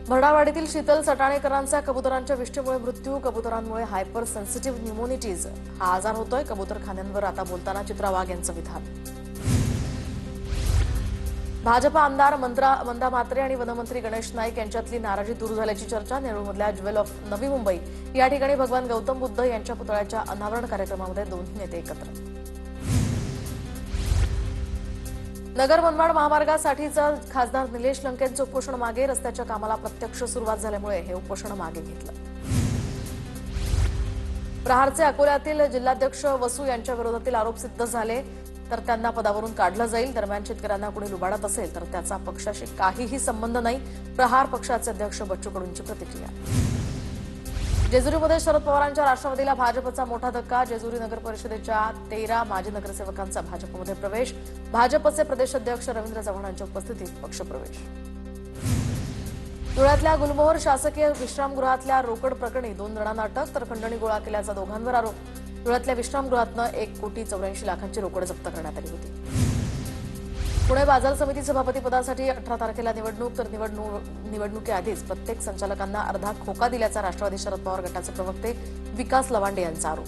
भरडावाडीतील शीतल सटाणेकरांचा कबुतरांच्या विष्ठेमुळे मृत्यू. कबुतरांमुळे hyper sensitive न्यूमोनिटीज हा आजार होतोय. कबुतरखान्यांवर आता बोलताना चित्रा वाघ यांचं विधान. भाजप आमदार मंदा म्हात्रे आणि वनमंत्री गणेश नाईक यांच्यातली नाराजी दूर झाल्याची चर्चा. नेरूळमधल्या ज्वेल ऑफ नवी मुंबई या ठिकाणी भगवान गौतम बुद्ध यांच्या पुतळ्याच्या अनावरण कार्यक्रमामध्ये दोन्ही नेते एकत्र. नगर मनमाड महामार्गासाठीचं खासदार निलेश लंकेंचं उपोषण मागे. रस्त्याच्या कामाला प्रत्यक्ष सुरुवात झाल्यामुळे हे उपोषण मागे घेतलं. प्रहारचे अकोल्यातील जिल्हाध्यक्ष वसू यांच्या विरोधातील आरोप सिद्ध झाले तर त्यांना पदावरून काढलं जाईल. दरम्यान शेतकऱ्यांना कुणी लुबाडत असेल तर त्याचा पक्षाशी काहीही संबंध नाही. प्रहार पक्षाचे अध्यक्ष बच्चू कडूंची प्रतिक्रिया. जेजुरीमध्ये शरद पवारांच्या राष्ट्रवादीला भाजपचा मोठा धक्का. जेजुरी नगर परिषदेच्या 13 माजी नगरसेवकांचा भाजपमध्ये प्रवेश. भाजपचे प्रदेशाध्यक्ष रवींद्र चव्हाणांच्या उपस्थितीत पक्षप्रवेश. धुळ्यातल्या गुलमोहर शासकीय विश्रामगृहातल्या रोकड प्रकरणी 2 जणांना अटक तर खंडणी गोळा केल्याचा दोघांवर आरोप. धुळ्यातल्या विश्रामगृहातनं 1,84,00,000 रोकड जप्त करण्यात आली होती. पुणे बाजार समिती सभापती पदासाठी 18 तारखेला निवडणूक तर निवडणुकीआधीच प्रत्येक संचालकांना अर्धा खोका दिल्याचा राष्ट्रवादी शरद पवार गटाचे प्रवक्ते विकास लवांडे यांचा आरोप.